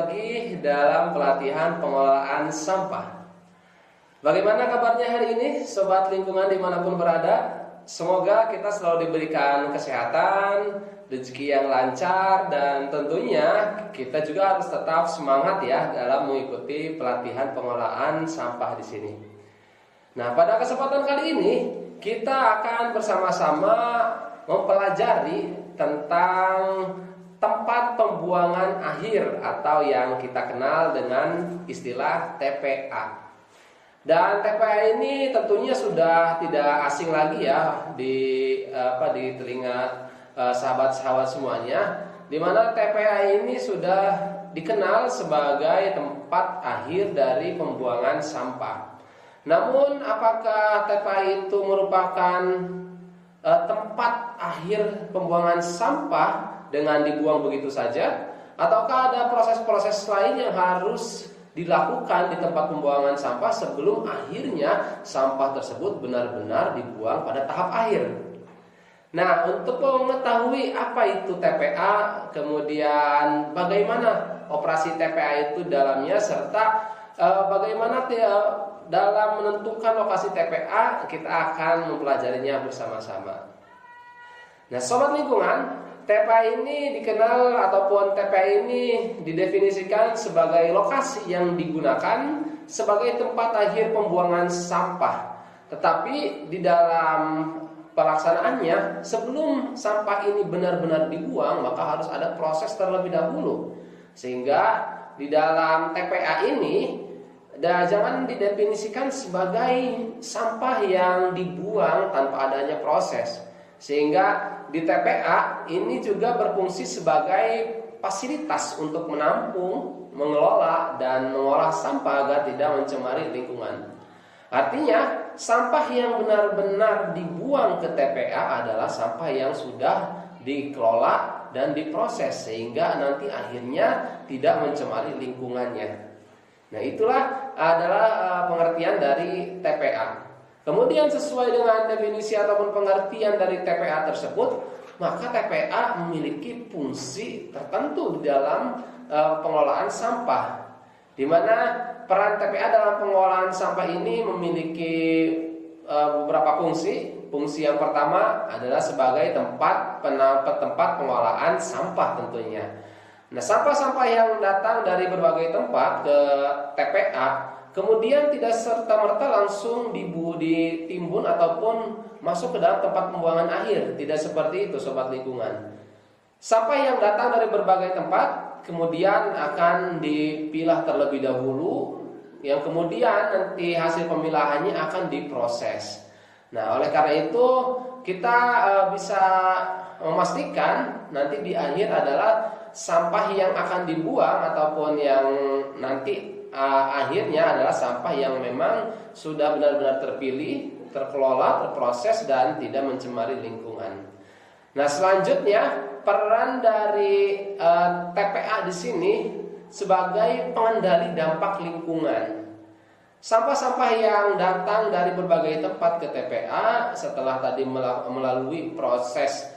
lagi dalam pelatihan pengelolaan sampah. Bagaimana kabarnya hari ini, sobat lingkungan dimanapun berada? Semoga kita selalu diberikan kesehatan, rezeki yang lancar, dan tentunya kita juga harus tetap semangat ya dalam mengikuti pelatihan pengelolaan sampah di sini. Nah, pada kesempatan kali ini kita akan bersama-sama mempelajari tentang tempat pembuangan akhir atau yang kita kenal dengan istilah TPA. Dan TPA ini tentunya sudah tidak asing lagi ya di telinga sahabat-sahabat semuanya, di mana TPA ini sudah dikenal sebagai tempat akhir dari pembuangan sampah. Namun apakah TPA itu merupakan tempat akhir pembuangan sampah dengan dibuang begitu saja, ataukah ada proses-proses lain yang harus dilakukan di tempat pembuangan sampah sebelum akhirnya sampah tersebut benar-benar dibuang pada tahap akhir? Nah, untuk mengetahui apa itu TPA, kemudian bagaimana operasi TPA itu dalamnya, serta bagaimana dalam menentukan lokasi TPA, kita akan mempelajarinya bersama-sama. Nah, sobat lingkungan, TPA ini dikenal ataupun TPA ini didefinisikan sebagai lokasi yang digunakan sebagai tempat akhir pembuangan sampah. Tetapi di dalam pelaksanaannya, sebelum sampah ini benar-benar dibuang, maka harus ada proses terlebih dahulu. Sehingga di dalam TPA ini jangan didefinisikan sebagai sampah yang dibuang tanpa adanya proses. Sehingga di TPA ini juga berfungsi sebagai fasilitas untuk menampung, mengelola, dan mengolah sampah agar tidak mencemari lingkungan. Artinya, sampah yang benar-benar dibuang ke TPA adalah sampah yang sudah dikelola dan diproses, sehingga nanti akhirnya tidak mencemari lingkungannya. Nah, itulah adalah pengertian dari TPA. Kemudian sesuai dengan definisi ataupun pengertian dari TPA tersebut, maka TPA memiliki fungsi tertentu di dalam pengelolaan sampah, di mana peran TPA dalam pengelolaan sampah ini memiliki beberapa fungsi. Fungsi yang pertama adalah sebagai tempat pengolahan sampah tentunya. Nah, sampah-sampah yang datang dari berbagai tempat ke TPA kemudian tidak serta-merta langsung ditimbun ataupun masuk ke dalam tempat pembuangan akhir. Tidak seperti itu, sobat lingkungan. Sampah yang datang dari berbagai tempat kemudian akan dipilah terlebih dahulu, yang kemudian nanti hasil pemilahannya akan diproses. Nah, oleh karena itu kita bisa memastikan nanti di akhir adalah sampah yang akan dibuang ataupun yang nanti akhirnya adalah sampah yang memang sudah benar-benar terpilih, terkelola, terproses, dan tidak mencemari lingkungan. Nah, selanjutnya peran dari TPA di sini sebagai pengendali dampak lingkungan. Sampah-sampah yang datang dari berbagai tempat ke TPA setelah tadi melalui proses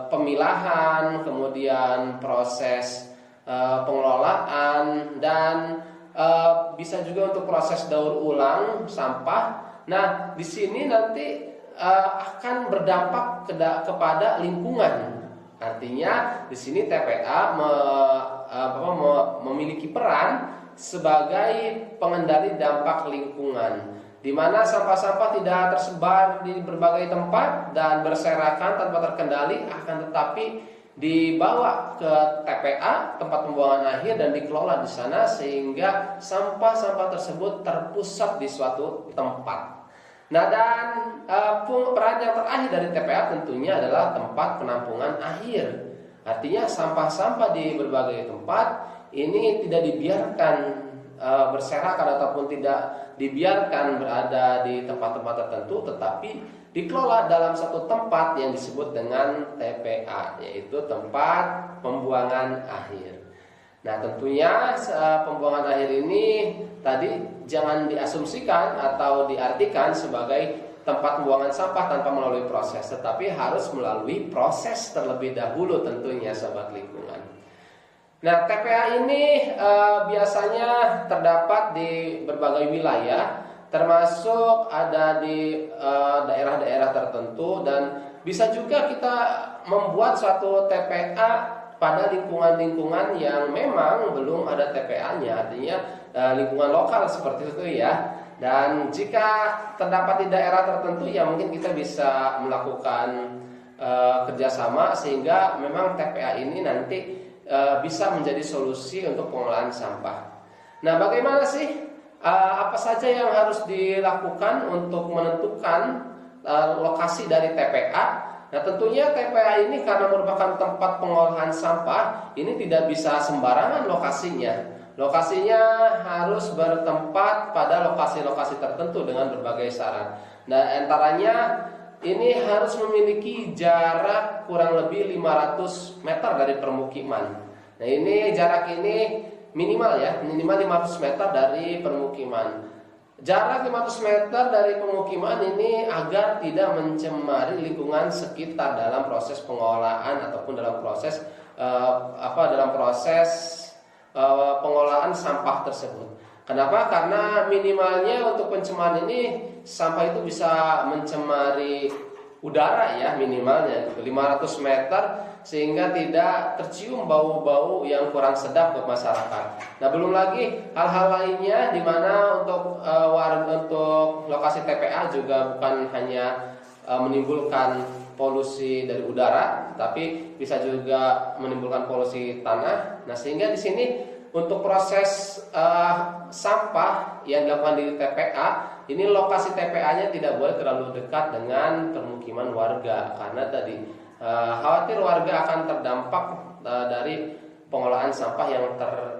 pemilahan, kemudian proses pengelolaan, dan bisa juga untuk proses daur ulang sampah. Nah, di sini nanti akan berdampak kepada lingkungan. Artinya di sini TPA memiliki peran sebagai pengendali dampak lingkungan, di mana sampah-sampah tidak tersebar di berbagai tempat dan berserakan tanpa terkendali, akan tetapi dibawa ke TPA, tempat pembuangan akhir, dan dikelola di sana sehingga sampah-sampah tersebut terpusat di suatu tempat. Nah, dan peran yang terakhir dari TPA tentunya adalah tempat penampungan akhir. Artinya sampah-sampah di berbagai tempat ini tidak dibiarkan berserakan ataupun tidak dibiarkan berada di tempat-tempat tertentu, tetapi dikelola dalam satu tempat yang disebut dengan TPA, yaitu tempat pembuangan akhir. Nah, tentunya pembuangan akhir ini tadi jangan diasumsikan atau diartikan sebagai tempat pembuangan sampah tanpa melalui proses, tetapi harus melalui proses terlebih dahulu tentunya, sobat lingkungan. Nah, TPA ini biasanya terdapat di berbagai wilayah, termasuk ada di daerah-daerah tertentu, dan bisa juga kita membuat suatu TPA pada lingkungan-lingkungan yang memang belum ada TPA-nya, artinya lingkungan lokal seperti itu ya. Dan jika terdapat di daerah tertentu, ya mungkin kita bisa melakukan kerjasama sehingga memang TPA ini nanti bisa menjadi solusi untuk pengelolaan sampah. Nah, bagaimana sih apa saja yang harus dilakukan untuk menentukan lokasi dari TPA? Nah, tentunya TPA ini karena merupakan tempat pengolahan sampah, ini tidak bisa sembarangan lokasinya. Lokasinya harus bertempat pada lokasi-lokasi tertentu dengan berbagai syarat. Nah, antaranya ini harus memiliki jarak kurang lebih 500 meter dari permukiman. Nah, ini jarak ini minimal ya, minimal 500 meter dari permukiman. Jarak 500 meter dari pemukiman ini agar tidak mencemari lingkungan sekitar dalam proses pengolahan ataupun dalam proses pengolahan sampah tersebut. Kenapa? Karena minimalnya untuk pencemaran ini sampah itu bisa mencemari udara ya, minimalnya 500 meter, sehingga tidak tercium bau-bau yang kurang sedap buat masyarakat. Nah, belum lagi hal-hal lainnya di mana untuk lokasi TPA juga bukan hanya menimbulkan polusi dari udara, tapi bisa juga menimbulkan polusi tanah. Nah, sehingga di sini untuk proses sampah yang dilakukan di TPA, ini lokasi TPA-nya tidak boleh terlalu dekat dengan permukiman warga, karena tadi khawatir warga akan terdampak dari pengolahan sampah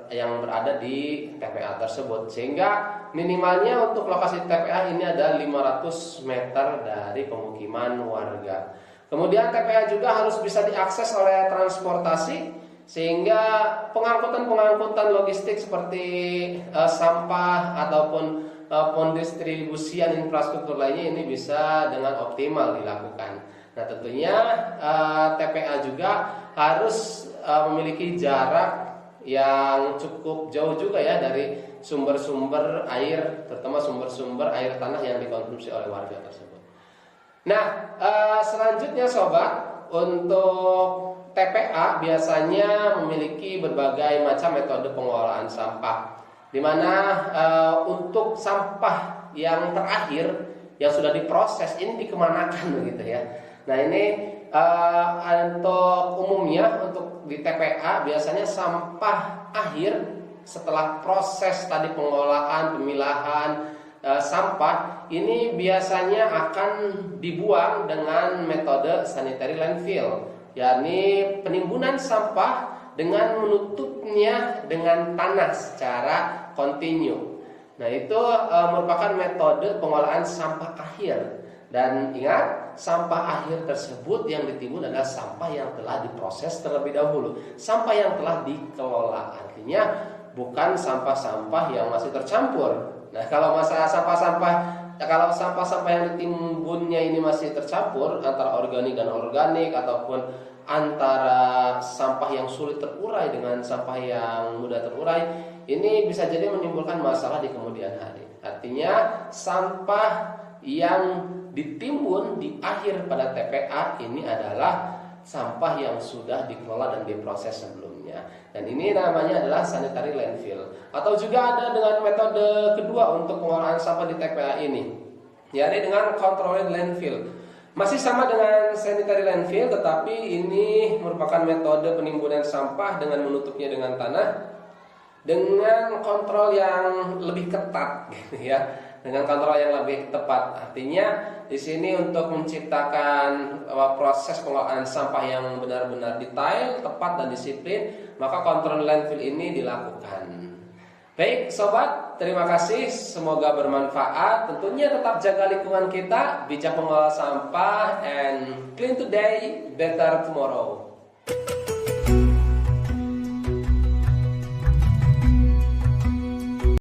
yang berada di TPA tersebut. Sehingga minimalnya untuk lokasi TPA ini ada 500 meter dari pemukiman warga. Kemudian TPA juga harus bisa diakses oleh transportasi, sehingga pengangkutan logistik seperti sampah ataupun pendistribusian infrastruktur lainnya ini bisa dengan optimal dilakukan. Nah, tentunya TPA juga harus memiliki jarak yang cukup jauh juga ya dari sumber-sumber air, terutama sumber-sumber air tanah yang dikonsumsi oleh warga tersebut. Nah, selanjutnya sobat, untuk TPA biasanya memiliki berbagai macam metode pengelolaan sampah, di mana untuk sampah yang terakhir yang sudah diproses ini dikemanakan begitu ya. Nah, ini untuk umumnya untuk di TPA biasanya sampah akhir setelah proses tadi pengolahan, pemilahan sampah ini biasanya akan dibuang dengan metode sanitary landfill, yakni penimbunan sampah dengan menutupnya dengan tanah secara kontinu. Nah, itu merupakan metode pengolahan sampah akhir. Dan ingat, sampah akhir tersebut yang ditimbun adalah sampah yang telah diproses terlebih dahulu, sampah yang telah dikelola. Artinya bukan sampah-sampah yang masih tercampur. Nah, kalau masalah sampah-sampah yang ditimbunnya ini masih tercampur antara organik dan organik, ataupun antara sampah yang sulit terurai dengan sampah yang mudah terurai, ini bisa jadi menimbulkan masalah di kemudian hari. Artinya sampah yang ditimbun di akhir pada TPA ini adalah sampah yang sudah dikelola dan diproses sebelumnya. Dan ini namanya adalah sanitary landfill. Atau juga ada dengan metode kedua untuk pengolahan sampah di TPA ini, yakni dengan controlled landfill. Masih sama dengan sanitary landfill, tetapi ini merupakan metode penimbunan sampah dengan menutupnya dengan tanah, dengan kontrol yang lebih ketat gitu ya. Dengan kontrol yang lebih tepat. Artinya di sini untuk menciptakan proses pengolahan sampah yang benar-benar detail, tepat dan disiplin, maka kontrol landfill ini dilakukan. Baik sobat, terima kasih, semoga bermanfaat. Tentunya tetap jaga lingkungan kita, bijak mengelola sampah, and clean today, better tomorrow.